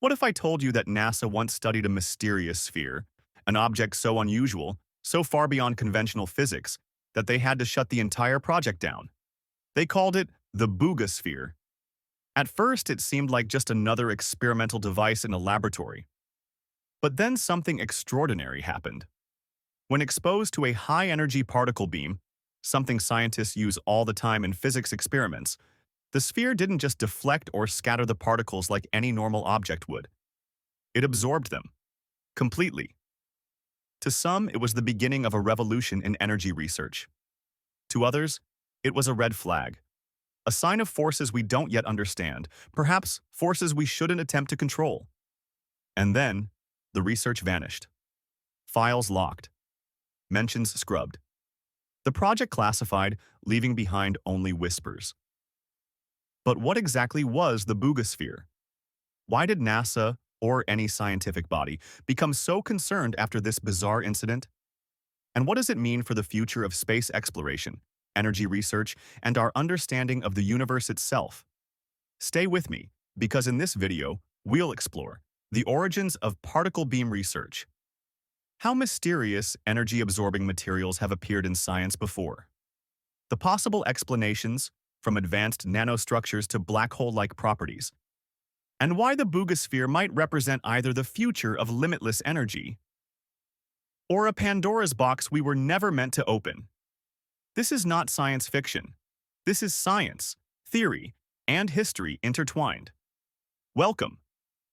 What if I told you that NASA once studied a mysterious sphere, an object so unusual, so far beyond conventional physics, that they had to shut the entire project down? They called it the Buga Sphere. At first, it seemed like just another experimental device in a laboratory. But then something extraordinary happened. When exposed to a high-energy particle beam, something scientists use all the time in physics experiments, the sphere didn't just deflect or scatter the particles like any normal object would. It absorbed them, completely. To some, it was the beginning of a revolution in energy research. To others, it was a red flag, a sign of forces we don't yet understand, perhaps forces we shouldn't attempt to control. And then, the research vanished. Files locked. Mentions scrubbed. The project classified, leaving behind only whispers. But what exactly was the Buga Sphere? Why did NASA, or any scientific body, become so concerned after this bizarre incident? And what does it mean for the future of space exploration, energy research, and our understanding of the universe itself? Stay with me, because in this video, we'll explore the origins of particle beam research. How mysterious energy-absorbing materials have appeared in science before? The possible explanations, from advanced nanostructures to black hole-like properties, and why the Buga Sphere might represent either the future of limitless energy or a Pandora's box we were never meant to open. This is not science fiction. This is science, theory, and history intertwined. Welcome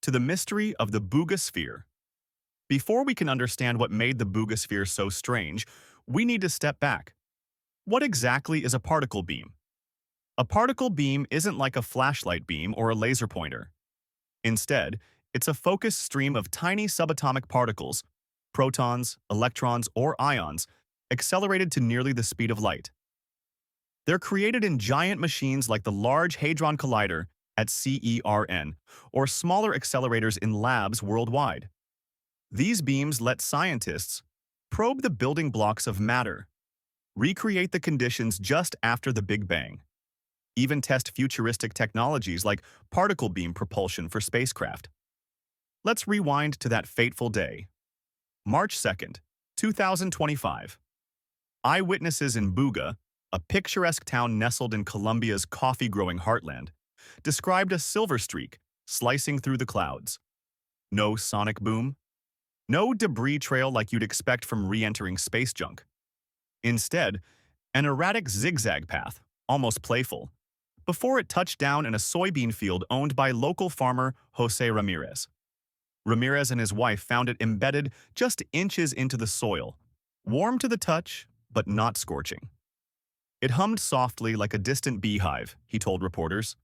to the mystery of the Buga Sphere. Before we can understand what made the Buga Sphere so strange, we need to step back. What exactly is a particle beam? A particle beam isn't like a flashlight beam or a laser pointer. Instead, it's a focused stream of tiny subatomic particles, protons, electrons, or ions, accelerated to nearly the speed of light. They're created in giant machines like the Large Hadron Collider at CERN, or smaller accelerators in labs worldwide. These beams let scientists probe the building blocks of matter, recreate the conditions just after the Big Bang, even test futuristic technologies like particle beam propulsion for spacecraft. Let's rewind to that fateful day. March 2nd, 2025. Eyewitnesses in Buga, a picturesque town nestled in Colombia's coffee-growing heartland, described a silver streak slicing through the clouds. No sonic boom, no debris trail like you'd expect from re-entering space junk. Instead, an erratic zigzag path, almost playful, before it touched down in a soybean field owned by local farmer Jose Ramirez. Ramirez and his wife found it embedded just inches into the soil, warm to the touch, but not scorching. It hummed softly like a distant beehive, he told reporters.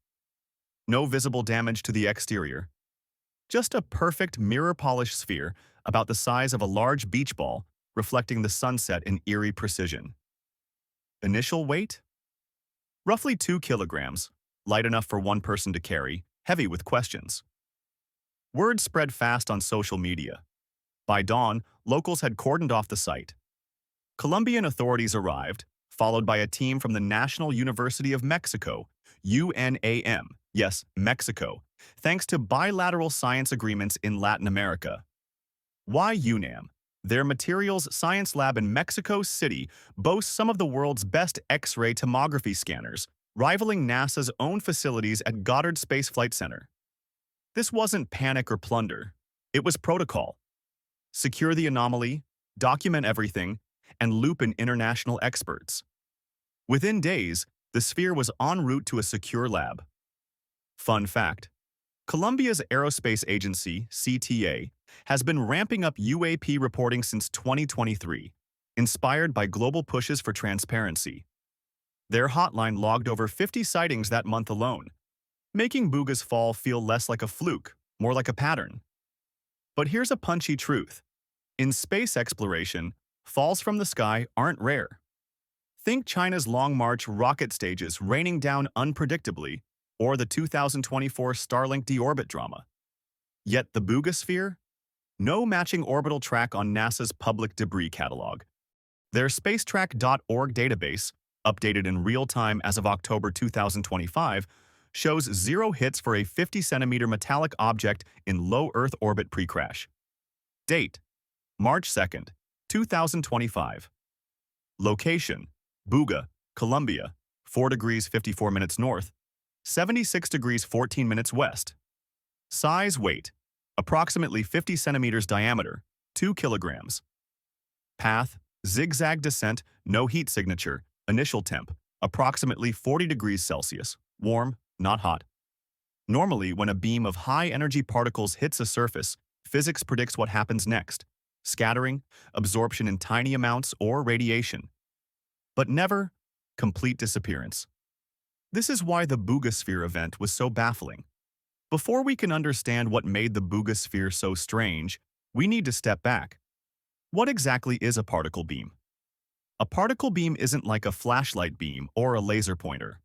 No visible damage to the exterior. Just a perfect mirror-polished sphere about the size of a large beach ball, reflecting the sunset in eerie precision. Initial weight? Roughly 2 kilograms, light enough for one person to carry, heavy with questions. Word spread fast on social media. By dawn, locals had cordoned off the site. Colombian authorities arrived, followed by a team from the National University of Mexico, UNAM, yes, Mexico, thanks to bilateral science agreements in Latin America. Why UNAM? Their materials science lab in Mexico City boasts some of the world's best X-ray tomography scanners, rivaling NASA's own facilities at Goddard Space Flight Center. This wasn't panic or plunder. It was protocol. Secure the anomaly, document everything, and loop in international experts. Within days, the sphere was en route to a secure lab. Fun fact: Colombia's aerospace agency, CTA, has been ramping up UAP reporting since 2023, inspired by global pushes for transparency. Their hotline logged over 50 sightings that month alone, making Buga's fall feel less like a fluke, more like a pattern. But here's a punchy truth. In space exploration, falls from the sky aren't rare. Think China's Long March rocket stages raining down unpredictably, or the 2024 Starlink deorbit drama. Yet the Buga Sphere? No matching orbital track on NASA's public debris catalog. Their spacetrack.org database, updated in real time as of October 2025, shows 0 hits for a 50-centimeter metallic object in low Earth orbit pre-crash. Date: March 2nd, 2025. Location: Buga, Colombia, 4 degrees 54 minutes north, 76 degrees 14 minutes west. Size: weight, approximately 50 centimeters diameter, 2 kilograms. Path: zigzag descent, no heat signature, initial temp, approximately 40 degrees Celsius, warm, not hot. Normally, when a beam of high-energy particles hits a surface, physics predicts what happens next: scattering, absorption in tiny amounts, or radiation. But never complete disappearance. This is why the Buga Sphere event was so baffling. Before we can understand what made the Buga Sphere so strange, we need to step back. What exactly is a particle beam? A particle beam isn't like a flashlight beam or a laser pointer.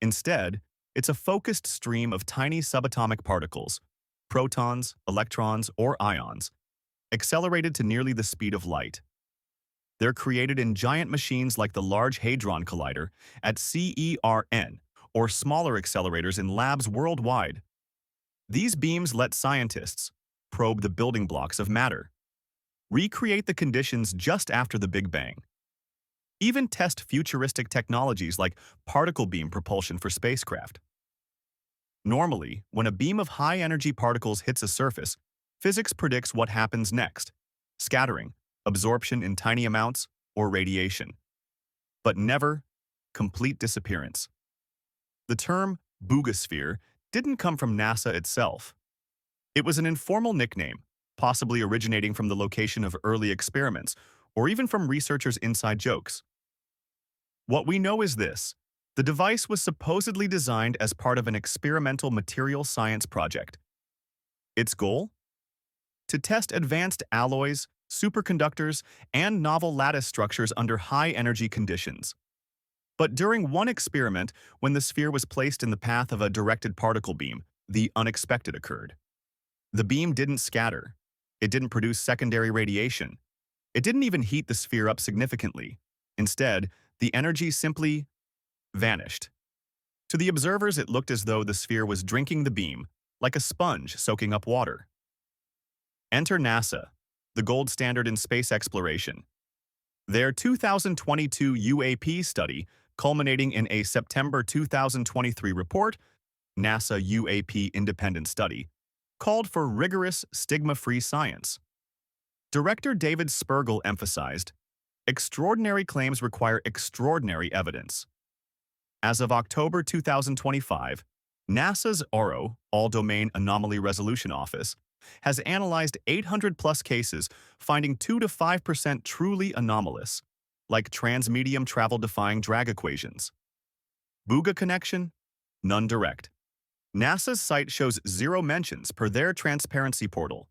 Instead, it's a focused stream of tiny subatomic particles, protons, electrons, or ions, accelerated to nearly the speed of light. They're created in giant machines like the Large Hadron Collider at CERN or smaller accelerators in labs worldwide. These beams let scientists probe the building blocks of matter, recreate the conditions just after the Big Bang, even test futuristic technologies like particle beam propulsion for spacecraft. Normally, when a beam of high-energy particles hits a surface, physics predicts what happens next: scattering, absorption in tiny amounts, or radiation. But never complete disappearance. The term Buga Sphere didn't come from NASA itself. It was an informal nickname, possibly originating from the location of early experiments, or even from researchers' inside jokes. What we know is this: the device was supposedly designed as part of an experimental material science project. Its goal? To test advanced alloys, superconductors, and novel lattice structures under high-energy conditions. But during one experiment, when the sphere was placed in the path of a directed particle beam, the unexpected occurred. The beam didn't scatter. It didn't produce secondary radiation. It didn't even heat the sphere up significantly. Instead, the energy simply vanished. To the observers, it looked as though the sphere was drinking the beam, like a sponge soaking up water. Enter NASA, the gold standard in space exploration. Their 2022 UAP study, culminating in a September 2023 report, NASA UAP Independent Study, called for rigorous, stigma-free science. Director David Spergel emphasized, extraordinary claims require extraordinary evidence. As of October 2025, NASA's ARO, All-Domain Anomaly Resolution Office, has analyzed 800-plus cases, finding 2 to 5% truly anomalous, like transmedium travel-defying drag equations. Buga connection? None direct. NASA's site shows 0 mentions per their transparency portal.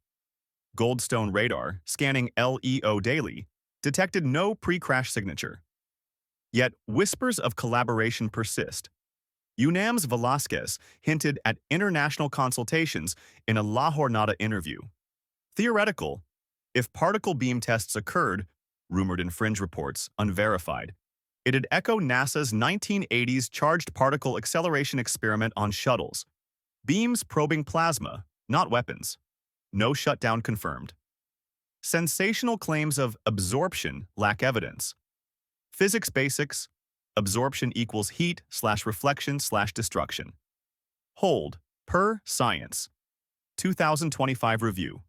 Goldstone radar, scanning LEO daily, detected no pre-crash signature. Yet whispers of collaboration persist. UNAM's Velasquez hinted at international consultations in a La Jornada interview. Theoretical: if particle beam tests occurred, rumored in fringe reports, unverified, it'd echo NASA's 1980s Charged Particle Acceleration experiment on shuttles. Beams probing plasma, not weapons. No shutdown confirmed. Sensational claims of absorption lack evidence. Physics basics: absorption equals heat/reflection/destruction. Hold, per Science. 2025 review.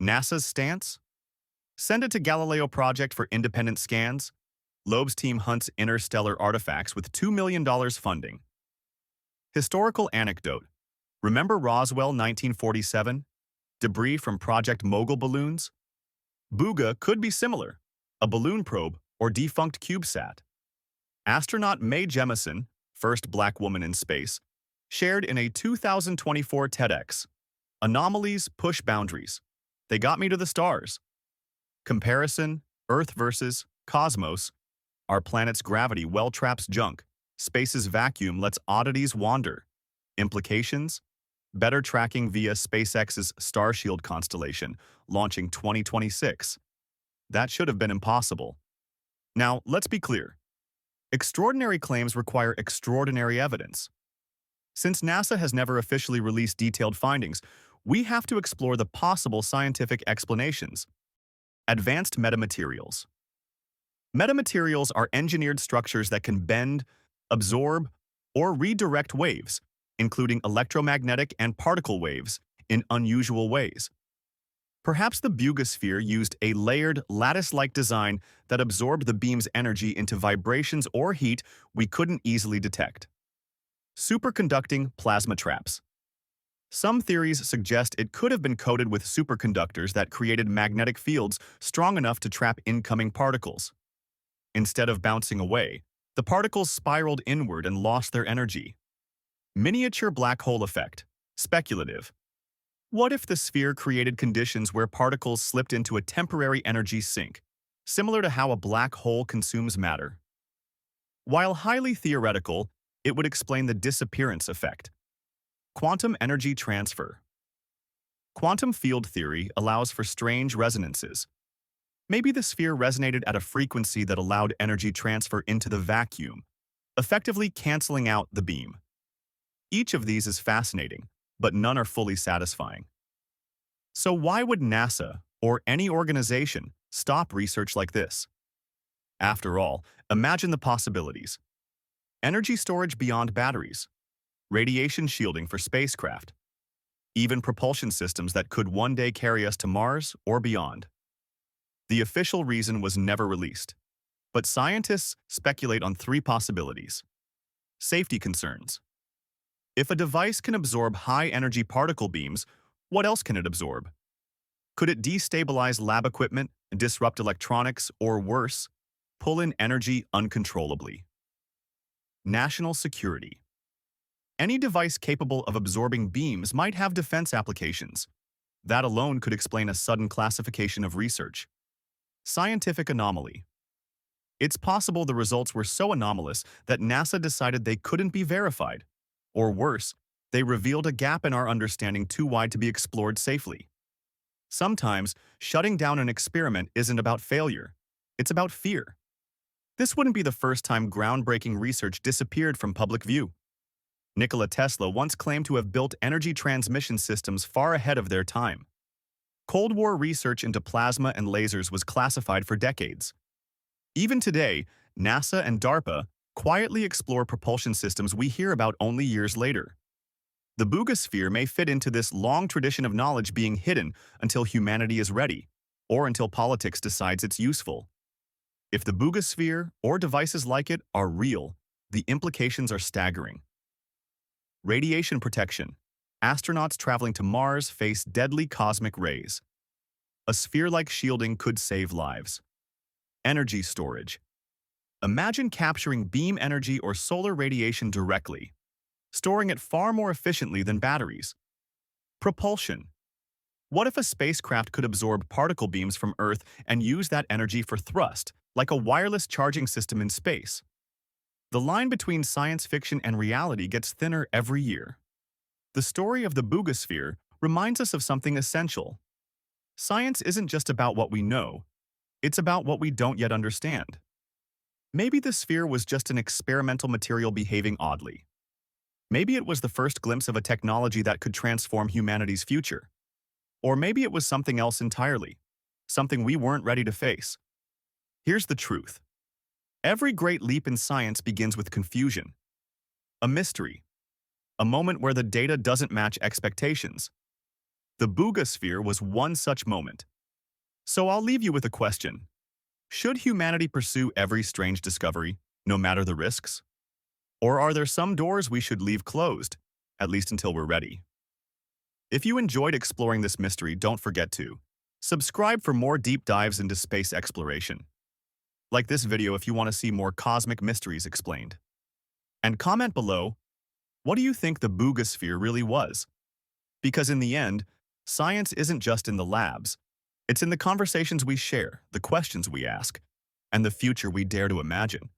NASA's stance? Send it to Galileo Project for independent scans. Loeb's team hunts interstellar artifacts with $2 million funding. Historical anecdote. Remember Roswell 1947? Debris from Project Mogul balloons? Buga could be similar, a balloon probe or defunct CubeSat. Astronaut Mae Jemison, first black woman in space, shared in a 2024 TEDx, "Anomalies push boundaries. They got me to the stars." Comparison: Earth versus Cosmos. Our planet's gravity well traps junk. Space's vacuum lets oddities wander. Implications: better tracking via SpaceX's Starshield constellation, launching 2026. That should have been impossible. Now, let's be clear. Extraordinary claims require extraordinary evidence. Since NASA has never officially released detailed findings, we have to explore the possible scientific explanations. Advanced metamaterials. Metamaterials are engineered structures that can bend, absorb, or redirect waves, including electromagnetic and particle waves, in unusual ways. Perhaps the Buga Sphere used a layered, lattice-like design that absorbed the beam's energy into vibrations or heat we couldn't easily detect. Superconducting plasma traps. Some theories suggest it could have been coated with superconductors that created magnetic fields strong enough to trap incoming particles. Instead of bouncing away, the particles spiraled inward and lost their energy. Miniature black hole effect. Speculative. What if the sphere created conditions where particles slipped into a temporary energy sink, similar to how a black hole consumes matter? While highly theoretical, it would explain the disappearance effect. Quantum energy transfer. Quantum field theory allows for strange resonances. Maybe the sphere resonated at a frequency that allowed energy transfer into the vacuum, effectively canceling out the beam. Each of these is fascinating, but none are fully satisfying. So why would NASA, or any organization, stop research like this? After all, imagine the possibilities. Energy storage beyond batteries, radiation shielding for spacecraft, even propulsion systems that could one day carry us to Mars or beyond. The official reason was never released, but scientists speculate on three possibilities. Safety concerns. If a device can absorb high-energy particle beams, what else can it absorb? Could it destabilize lab equipment, disrupt electronics, or worse, pull in energy uncontrollably? National security. Any device capable of absorbing beams might have defense applications. That alone could explain a sudden classification of research. Scientific anomaly. It's possible the results were so anomalous that NASA decided they couldn't be verified. Or worse, they revealed a gap in our understanding too wide to be explored safely. Sometimes, shutting down an experiment isn't about failure. It's about fear. This wouldn't be the first time groundbreaking research disappeared from public view. Nikola Tesla once claimed to have built energy transmission systems far ahead of their time. Cold War research into plasma and lasers was classified for decades. Even today, NASA and DARPA quietly explore propulsion systems we hear about only years later. The Buga Sphere may fit into this long tradition of knowledge being hidden until humanity is ready, or until politics decides it's useful. If the Buga Sphere, or devices like it, are real, the implications are staggering. Radiation protection. Astronauts traveling to Mars face deadly cosmic rays. A sphere-like shielding could save lives. Energy storage. Imagine capturing beam energy or solar radiation directly, storing it far more efficiently than batteries. Propulsion. What if a spacecraft could absorb particle beams from Earth and use that energy for thrust, like a wireless charging system in space? The line between science fiction and reality gets thinner every year. The story of the Buga Sphere reminds us of something essential. Science isn't just about what we know, it's about what we don't yet understand. Maybe the sphere was just an experimental material behaving oddly. Maybe it was the first glimpse of a technology that could transform humanity's future. Or maybe it was something else entirely, something we weren't ready to face. Here's the truth. Every great leap in science begins with confusion, a mystery, a moment where the data doesn't match expectations. The Buga Sphere was one such moment. So I'll leave you with a question. Should humanity pursue every strange discovery, no matter the risks? Or are there some doors we should leave closed, at least until we're ready? If you enjoyed exploring this mystery, don't forget to subscribe for more deep dives into space exploration. Like this video if you want to see more cosmic mysteries explained. And comment below, what do you think the Buga Sphere really was? Because in the end, science isn't just in the labs. It's in the conversations we share, the questions we ask, and the future we dare to imagine.